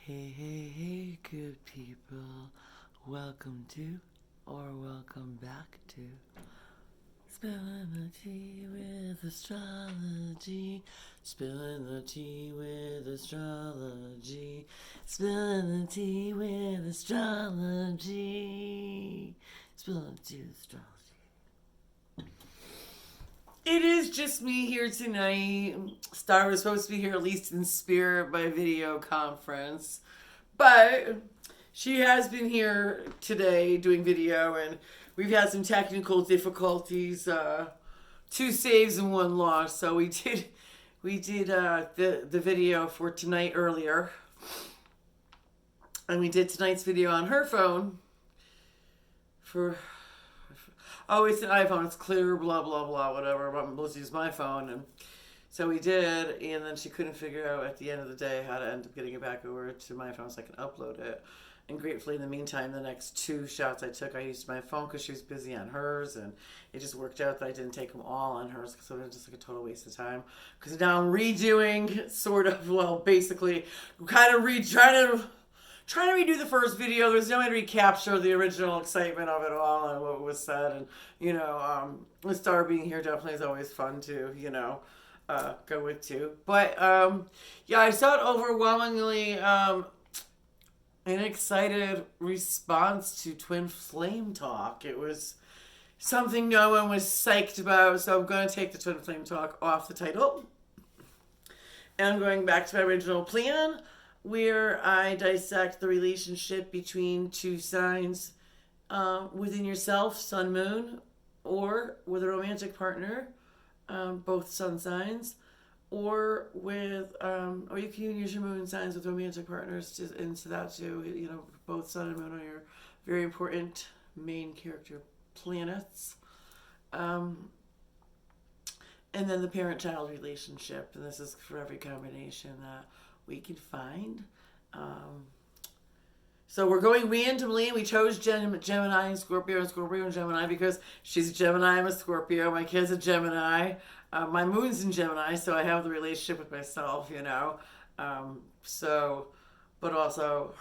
Hey, hey, hey, good people. Welcome to, or welcome back to, Spilling the Tea with Astrology. Spilling the tea with astrology. Spilling the tea with astrology. Spilling the tea with astrology. It is just me here tonight. Star was supposed to be here at least in spirit by video conference. But she has been here today doing video, and we've had some technical difficulties. 2 saves and 1 loss. So we did the video for tonight earlier. And we did tonight's video on her phone it's an iPhone, it's clear, blah, blah, blah, whatever. I'm supposed to use my phone. And so we did, and then she couldn't figure out at the end of the day how to end up getting it back over to my phone so I can upload it. And gratefully, in the meantime, the next 2 shots I took, I used my phone because she was busy on hers, and it just worked out that I didn't take them all on hers because it was just like a total waste of time. Because now I'm redoing, basically, kind of trying to redo the first video. There's no way to recapture the original excitement of it all and what was said. And, with Star being here definitely is always fun to, go with too. But, I saw it overwhelmingly an excited response to Twin Flame Talk. It was something no one was psyched about, so I'm going to take the Twin Flame Talk off the title. And I'm going back to my original plan, where I dissect the relationship between 2 signs within yourself, sun, moon, or with a romantic partner, both sun signs, or with, or you can use your moon signs with romantic partners into that too. Both sun and moon are your very important main character planets. And then the parent-child relationship, and this is for every combination that we can find. So we're going randomly. We chose Gemini and Scorpio and Gemini because she's a Gemini, I'm a Scorpio. My kid's a Gemini. My moon's in Gemini, so I have the relationship with myself, but also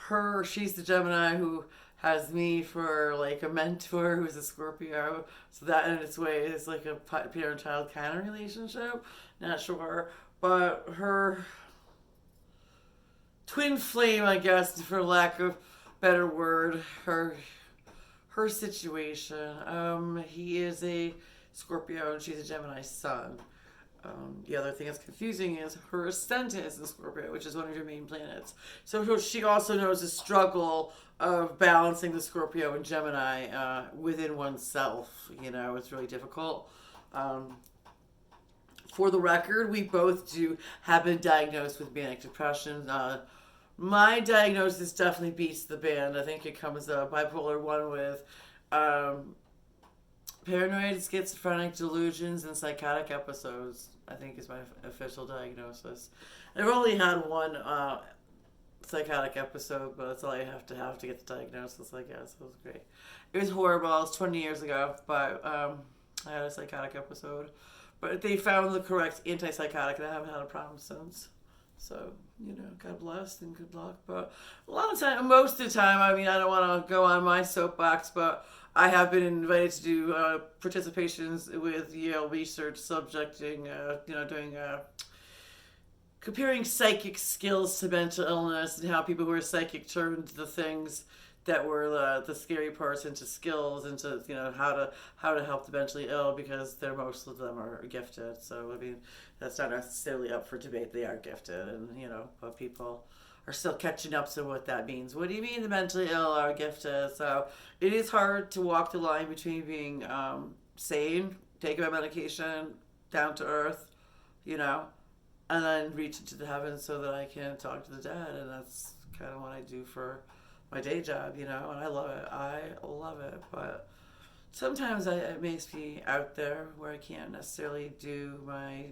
she's the Gemini who has me for like a mentor who's a Scorpio. So that in its way is like a parent-child kind of relationship. Not sure. But her twin flame, I guess, for lack of better word, her situation. He is a Scorpio and she's a Gemini sun. The other thing that's confusing is her ascendant is in Scorpio, which is one of your main planets. So she also knows the struggle of balancing the Scorpio and Gemini within oneself. It's really difficult. For the record, we both have been diagnosed with manic depression. My diagnosis definitely beats the band. I think it comes bipolar 1 with paranoid, schizophrenic delusions, and psychotic episodes, I think is my official diagnosis. I've only had 1 psychotic episode, but that's all I have to get the diagnosis, I guess. It was great. It was horrible. It was 20 years ago, but I had a psychotic episode. But they found the correct antipsychotic, and I haven't had a problem since. So, God bless and good luck. But most of the time, I don't want to go on my soapbox, but I have been invited to do participations with Yale research subjecting, doing comparing psychic skills to mental illness and how people who are psychic turned the things that were the scary parts into skills, into how to help the mentally ill, because most of them are gifted. So that's not necessarily up for debate. They are gifted, and but people are still catching up to what that means. What do you mean the mentally ill are gifted? So it is hard to walk the line between being sane, taking my medication, down to earth, and then reach into the heavens so that I can talk to the dead, and that's kind of what I do for my day job, and I love it. But sometimes it makes me out there where I can't necessarily do my,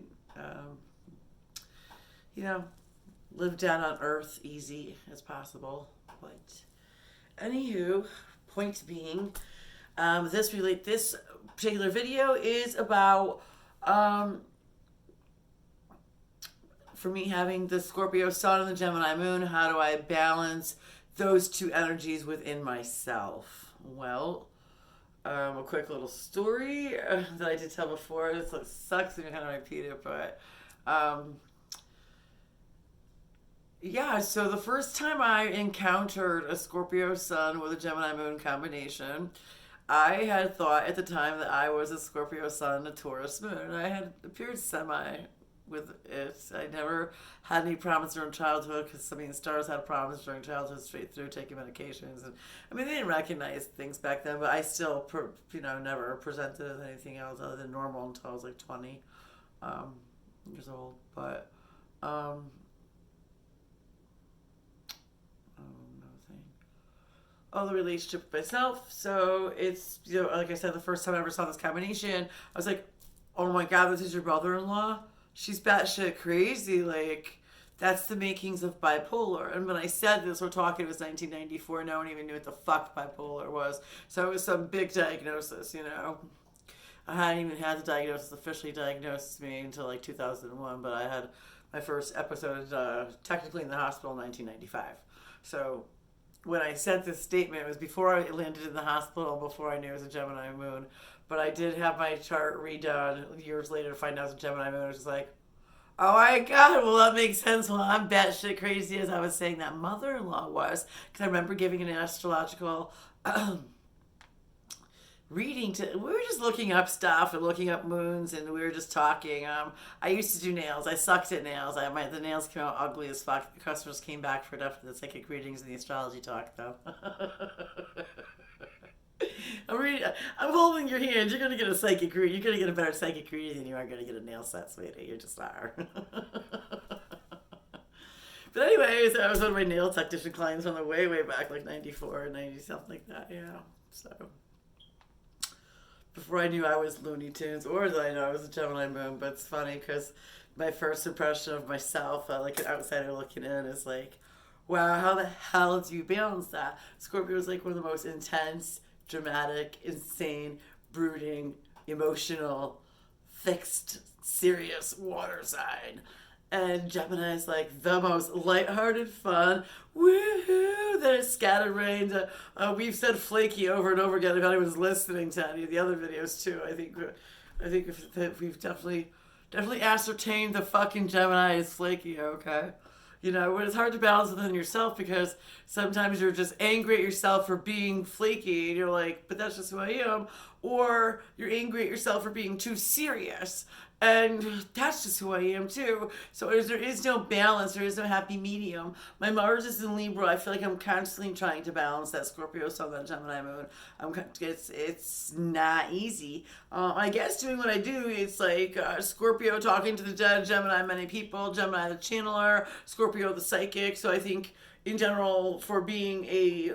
live down on earth easy as possible. But anywho, point being, this particular video is about for me having the Scorpio sun and the Gemini moon, how do I balance those two energies within myself? Well, a quick little story that I did tell before. This sucks to kind of repeat it, but yeah. So the first time I encountered a Scorpio sun with a Gemini moon combination, I had thought at the time that I was a Scorpio sun, a Taurus moon. I had appeared semi with it. I never had any problems during childhood because stars had problems during childhood straight through taking medications. And I mean, they didn't recognize things back then, but I still, never presented as anything else other than normal until I was like 20 years old. But, the relationship with myself. So it's, like I said, the first time I ever saw this combination, I was like, oh my God, this is your brother-in-law? She's batshit crazy. Like, that's the makings of bipolar. And when I said this, we're talking, it was 1994. No one even knew what the fuck bipolar was. So it was some big diagnosis, I hadn't even had the diagnosis officially diagnosed me until like 2001, but I had my first episode technically in the hospital in 1995. So when I said this statement, it was before I landed in the hospital, before I knew it was a Gemini moon. But I did have my chart redone years later to find out it was a Gemini moon. It was just like, oh my God, well, that makes sense. Well, I'm batshit crazy as I was saying that mother-in-law was. Because I remember giving an astrological reading we were just looking up stuff and looking up moons, and we were just talking. I used to do nails. I sucked at nails. The nails came out ugly as fuck. The customers came back for the psychic readings and the astrology talk, though. I'm holding your hand. You're gonna get a psychic reading. You're gonna get a better psychic reading than you are gonna get a nail set, sweetie. You just are. But anyways, I was one of my nail technician clients from the way back, like 94, 90, something like that. Yeah. So before I knew I was Looney Tunes, or that I know I was a Gemini moon. But it's funny because my first impression of myself, like an outsider looking in, is like, wow, how the hell do you balance that? Scorpio is like one of the most intense, dramatic, insane, brooding, emotional, fixed, serious water sign. And Gemini is like the most lighthearted, fun, woohoo, then it's scatterbrained. We've said flaky over and over again if anyone's listening to any of the other videos too. I think we've definitely ascertained the fucking Gemini is flaky, okay? But it's hard to balance within yourself because sometimes you're just angry at yourself for being flaky and you're like, but that's just who I am. Or you're angry at yourself for being too serious. And that's just who I am too. So there is no balance. There is no happy medium. My Mars is in Libra. I feel like I'm constantly trying to balance that Scorpio Sun and Gemini moon. It's not easy. I guess doing what I do, it's like Scorpio talking to the dead, Gemini many people, Gemini the channeler, Scorpio the psychic. So I think in general for being a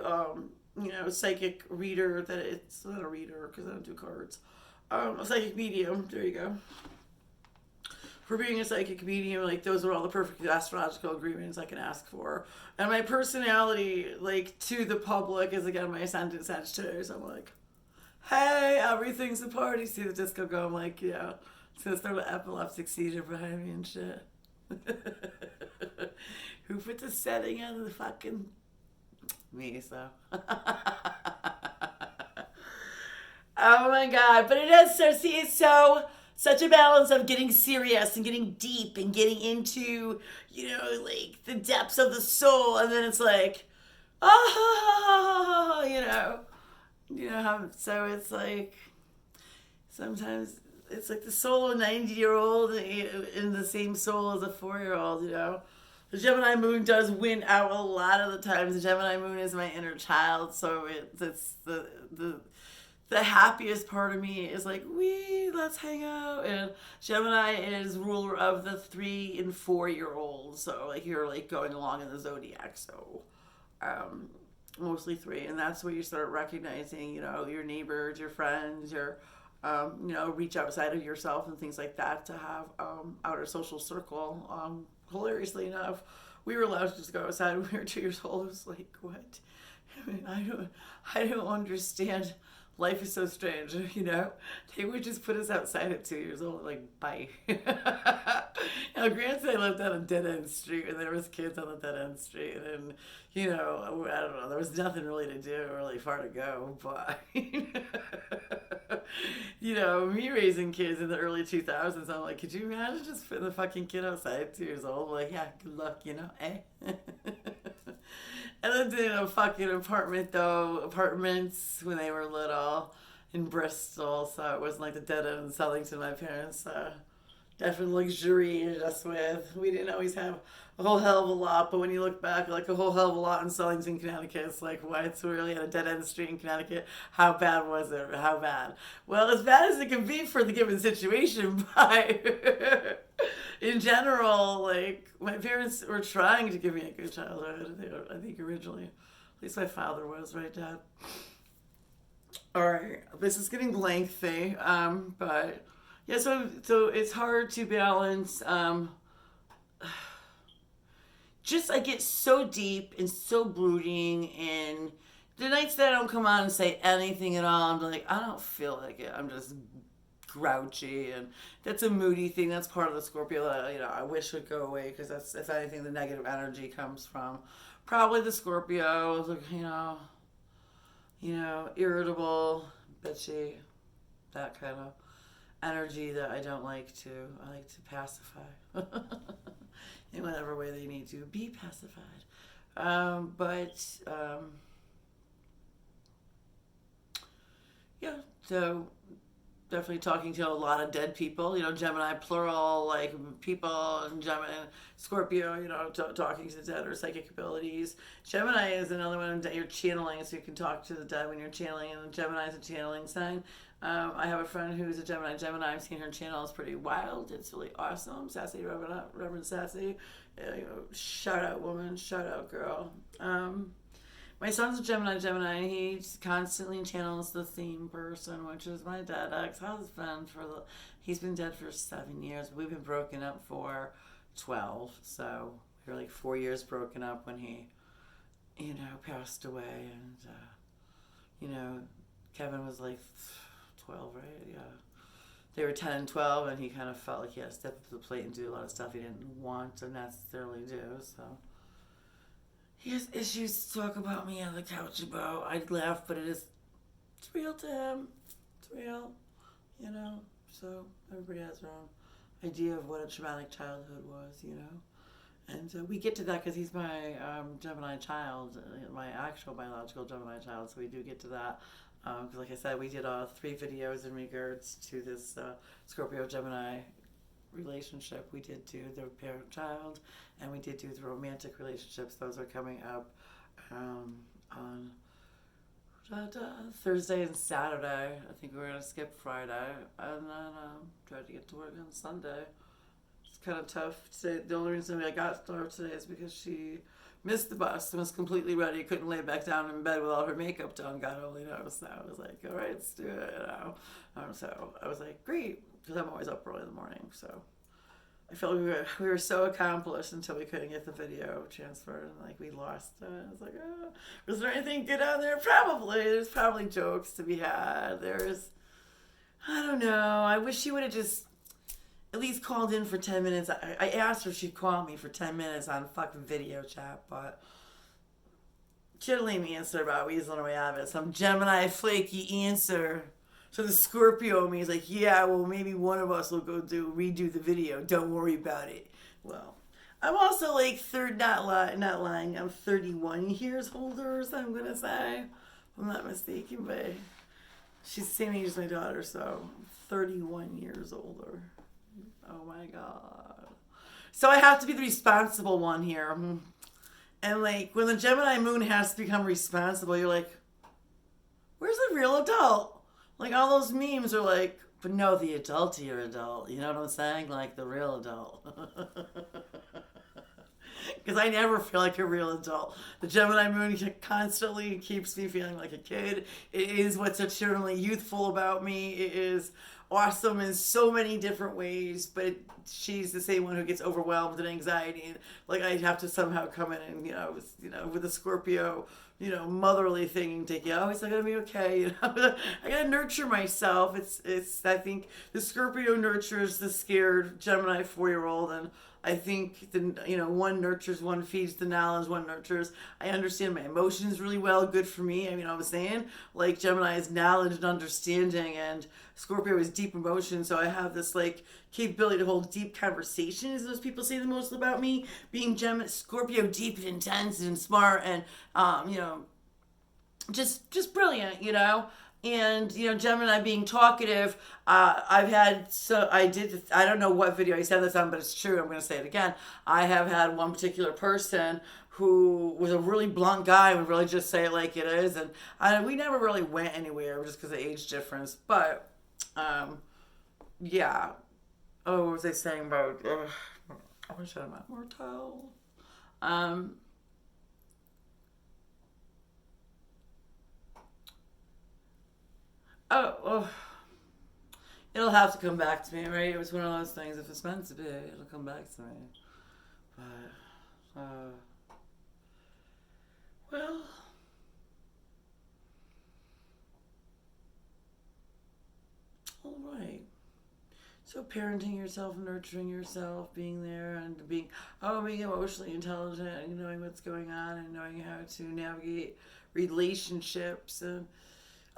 psychic reader, that it's not a reader because I don't do cards. A psychic medium. There you go. For being a psychic medium, like those are all the perfect astrological agreements I can ask for. And my personality, like to the public, is again my ascendant Sagittarius. I'm like, hey, everything's a party. See the disco go. I'm like, yeah, it's gonna start an epileptic seizure behind me and shit. Who put the setting on the fucking me? So. Oh my God! But it is so. See, it's so. Such a balance of getting serious and getting deep and getting into, like the depths of the soul. And then it's like, so it's like, sometimes it's like the soul of a 90-year-old in the same soul as a 4-year-old, The Gemini moon does win out a lot of the times. The Gemini moon is my inner child. So it's the happiest part of me is like, let's hang out. And Gemini is ruler of the 3 and 4-year-olds. So like you're like going along in the zodiac. So mostly 3. And that's where you start recognizing, your neighbors, your friends, your, reach outside of yourself and things like that to have outer social circle. Hilariously enough, we were allowed to just go outside when we were 2 years old. It was like, what? I mean, I don't understand life is so strange, you know? They would just put us outside at 2 years old, like, bye. Now, granted, I lived on a dead-end street, and there was kids on the dead-end street, and, you know, I don't know, there was nothing really to do, really far to go, but, you know, me raising kids in the early 2000s, I'm like, could you imagine just putting the fucking kid outside at 2 years old? Like, yeah, good luck, you know, eh? I lived in a fucking apartments when they were little in Bristol, so it wasn't like the dead end in Southington my parents definitely luxuriated us with. We didn't always have a whole hell of a lot, but when you look back, like a whole hell of a lot in Southington, Connecticut, it's like, what? So we really had a dead end street in Connecticut. How bad was it? How bad? Well, as bad as it can be for the given situation, but in general, like, my parents were trying to give me a good childhood. I think originally, at least my father was, right, Dad? All right, this is getting lengthy, but yeah, so it's hard to balance. Just I get so deep and so brooding, and the nights that I don't come on and say anything at all, I'm like, I don't feel like it. I'm just grouchy, and that's a moody thing. That's part of the Scorpio that, you know, I wish would go away, because that's, if anything, the negative energy comes from probably the Scorpio, like, you know, irritable, bitchy, that kind of energy that I don't like to. I like to pacify in whatever way they need to be pacified. Yeah, so definitely talking to a lot of dead people, you know, Gemini plural, like people, and Gemini, Scorpio, you know, talking to the dead or psychic abilities. Gemini is another one that you're channeling, so you can talk to the dead when you're channeling, and Gemini is a channeling sign. I have a friend who's a Gemini. I've seen her channel. It's pretty wild. It's really awesome. Sassy Reverend Sassy. You know, shout out woman, shout out girl. My son's a Gemini, and he constantly channels the theme person, which is my dad, ex-husband. He's been dead for 7 years. We've been broken up for 12, so we were like 4 years broken up when he, you know, passed away. And, you know, Kevin was like 12, right? Yeah. They were 10 and 12, and he kind of felt like he had to step up to the plate and do a lot of stuff he didn't want to necessarily do, so. He has issues to talk about me on the couch about. I'd laugh, but it's real to him. It's real, you know. So everybody has their own idea of what a traumatic childhood was, you know. And we get to that because he's my Gemini child, my actual biological Gemini child. So we do get to that. Because like I said, we did 3 videos in regards to this Scorpio Gemini relationship. We did do the parent-child, and we did do the romantic relationships. Those are coming up on Thursday and Saturday. I think we're going to skip Friday, and then try to get to work on Sunday. It's kind of tough today. The only reason I got to her today is because she missed the bus and was completely ready, couldn't lay back down in bed without her makeup done, God only knows. So I was like, all right, let's do it, you know. So I was like, great, because I'm always up early in the morning, so I felt we were so accomplished until we couldn't get the video transferred, and like we lost it. I was like, oh, was there anything good on there? Probably. There's probably jokes to be had. I don't know. I wish she would have just at least called in for 10 minutes. I asked her if she'd call me for 10 minutes on fucking video chat, but she didn't leave me answer about weaseling away out of it. Some Gemini flaky answer. So the Scorpio in me is like, yeah, well, maybe one of us will go redo the video. Don't worry about it. Well, I'm also like not lying. I'm 31 years older, so I'm gonna say, if I'm not mistaken, but she's the same age as my daughter, so I'm 31 years older. Oh my God. So I have to be the responsible one here. And like when the Gemini moon has to become responsible, you're like, where's the real adult? Like all those memes are like, but no, the adultier adult. You know what I'm saying? Like the real adult. because I never feel like a real adult. The Gemini moon constantly keeps me feeling like a kid. It is what's eternally youthful about me. It is awesome in so many different ways, but she's the same one who gets overwhelmed and anxiety, and like I have to somehow come in and with the Scorpio, motherly thing and take, it's not gonna be okay. I gotta nurture myself. It's I think the Scorpio nurtures the scared Gemini 4-year-old, and I think one nurtures, one feeds the knowledge, one nurtures. I understand my emotions really well. Good for me. I mean, I was saying, like, Gemini is knowledge and understanding, and Scorpio is deep emotion. So I have this like capability to hold deep conversations. Those people say the most about me, being Scorpio, deep and intense and smart, and just brilliant. And Gemini being talkative. I don't know what video I said this on, but it's true. I'm going to say it again. I have had one particular person who was a really blunt guy, would really just say it like it is, and we never really went anywhere just because of age difference. But yeah. Oh, what was I saying about? I wish I had my mortal. Oh, it'll have to come back to me, right? It was one of those things. If it's meant to be, it'll come back to me. But, well, all right. So parenting yourself, nurturing yourself, being there, and being emotionally intelligent, and knowing what's going on, and knowing how to navigate relationships, and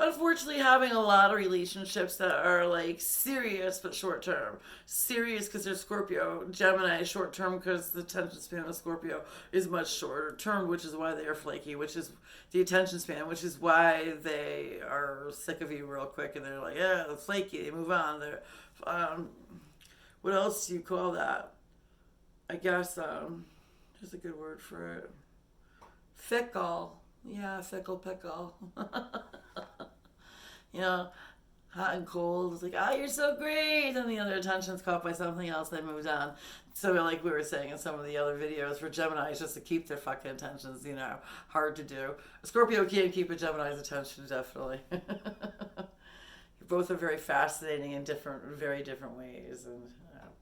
unfortunately having a lot of relationships that are like serious but short term. Serious because they're Scorpio. Gemini short term because the attention span of Scorpio is much shorter term, which is why they are flaky, which is the attention span, which is why they are sick of you real quick, and they're like, yeah, they're flaky, they move on. They're what else do you call that? I guess there's a good word for it. Fickle. Yeah, fickle pickle. Hot and cold. It's like, you're so great. And the other attention's caught by something else, they moved on. So like we were saying in some of the other videos, for Geminis just to keep their fucking attentions, hard to do. A Scorpio can't keep a Gemini's attention, definitely. Both are very fascinating in very different ways. And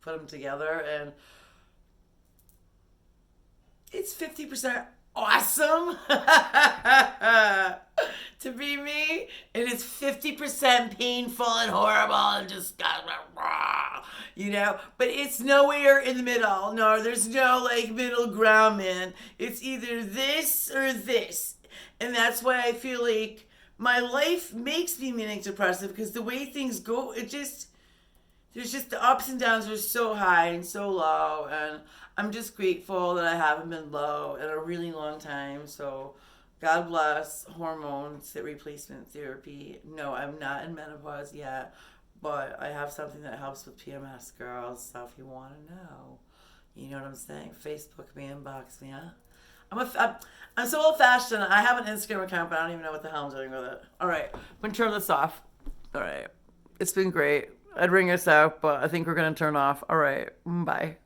put them together, and it's 50% awesome to be me, and it's 50% painful and horrible and just but it's nowhere in the middle. No, there's no like middle ground, man. It's either this or this, and that's why I feel like my life makes me manic depressive, because the way things go, there's just the ups and downs are so high and so low, and I'm just grateful that I haven't been low in a really long time. So God bless hormones, replacement therapy. No, I'm not in menopause yet, but I have something that helps with PMS, girls. So if you want to know, you know what I'm saying? Facebook me, inbox me, huh? I'm so old-fashioned. I have an Instagram account, but I don't even know what the hell I'm doing with it. All right, I'm going to turn this off. All right. It's been great. I'd ring us out, but I think we're going to turn off. All right. Bye.